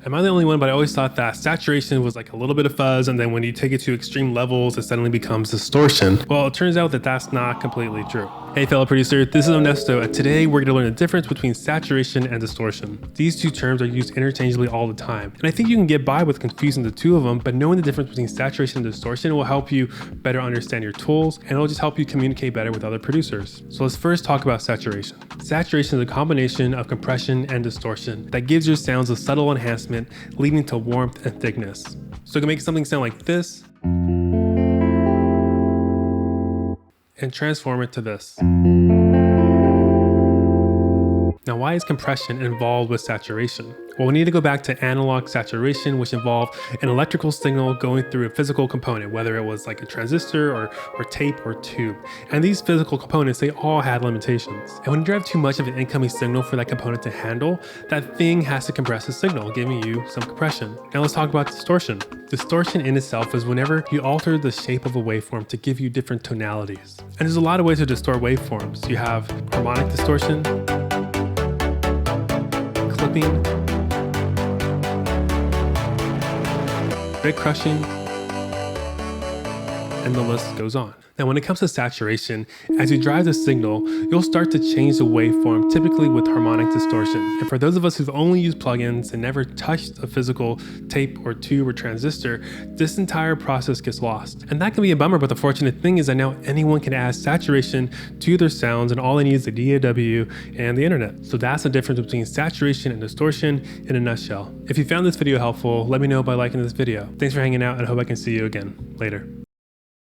Am I the only one? But I always thought that saturation was like a little bit of fuzz, and then when you take it to extreme levels, it suddenly becomes distortion. Well, it turns out that that's not completely true. Hey fellow producer, this is Onesto, and today we're going to learn the difference between saturation and distortion. These two terms are used interchangeably all the time, and I think you can get by with confusing the two of them, but knowing the difference between saturation and distortion will help you better understand your tools, and it'll just help you communicate better with other producers. So let's first talk about saturation. Saturation is a combination of compression and distortion that gives your sounds a subtle enhancement, leading to warmth and thickness. So it can make something sound like this, and transform it to this. Now, why is compression involved with saturation? Well, we need to go back to analog saturation, which involved an electrical signal going through a physical component, whether it was like a transistor or tape or tube. And these physical components, they all had limitations. And when you drive too much of an incoming signal for that component to handle, that thing has to compress the signal, giving you some compression. Now let's talk about distortion. Distortion in itself is whenever you alter the shape of a waveform to give you different tonalities. And there's a lot of ways to distort waveforms. You have harmonic distortion, clipping, bit crushing, and the list goes on. Now, when it comes to saturation, as you drive the signal, you'll start to change the waveform, typically with harmonic distortion. And for those of us who've only used plugins and never touched a physical tape or tube or transistor, this entire process gets lost. And that can be a bummer, but the fortunate thing is that now anyone can add saturation to their sounds, and all they need is the DAW and the internet. So that's the difference between saturation and distortion in a nutshell. If you found this video helpful, let me know by liking this video. Thanks for hanging out, and I hope I can see you again later.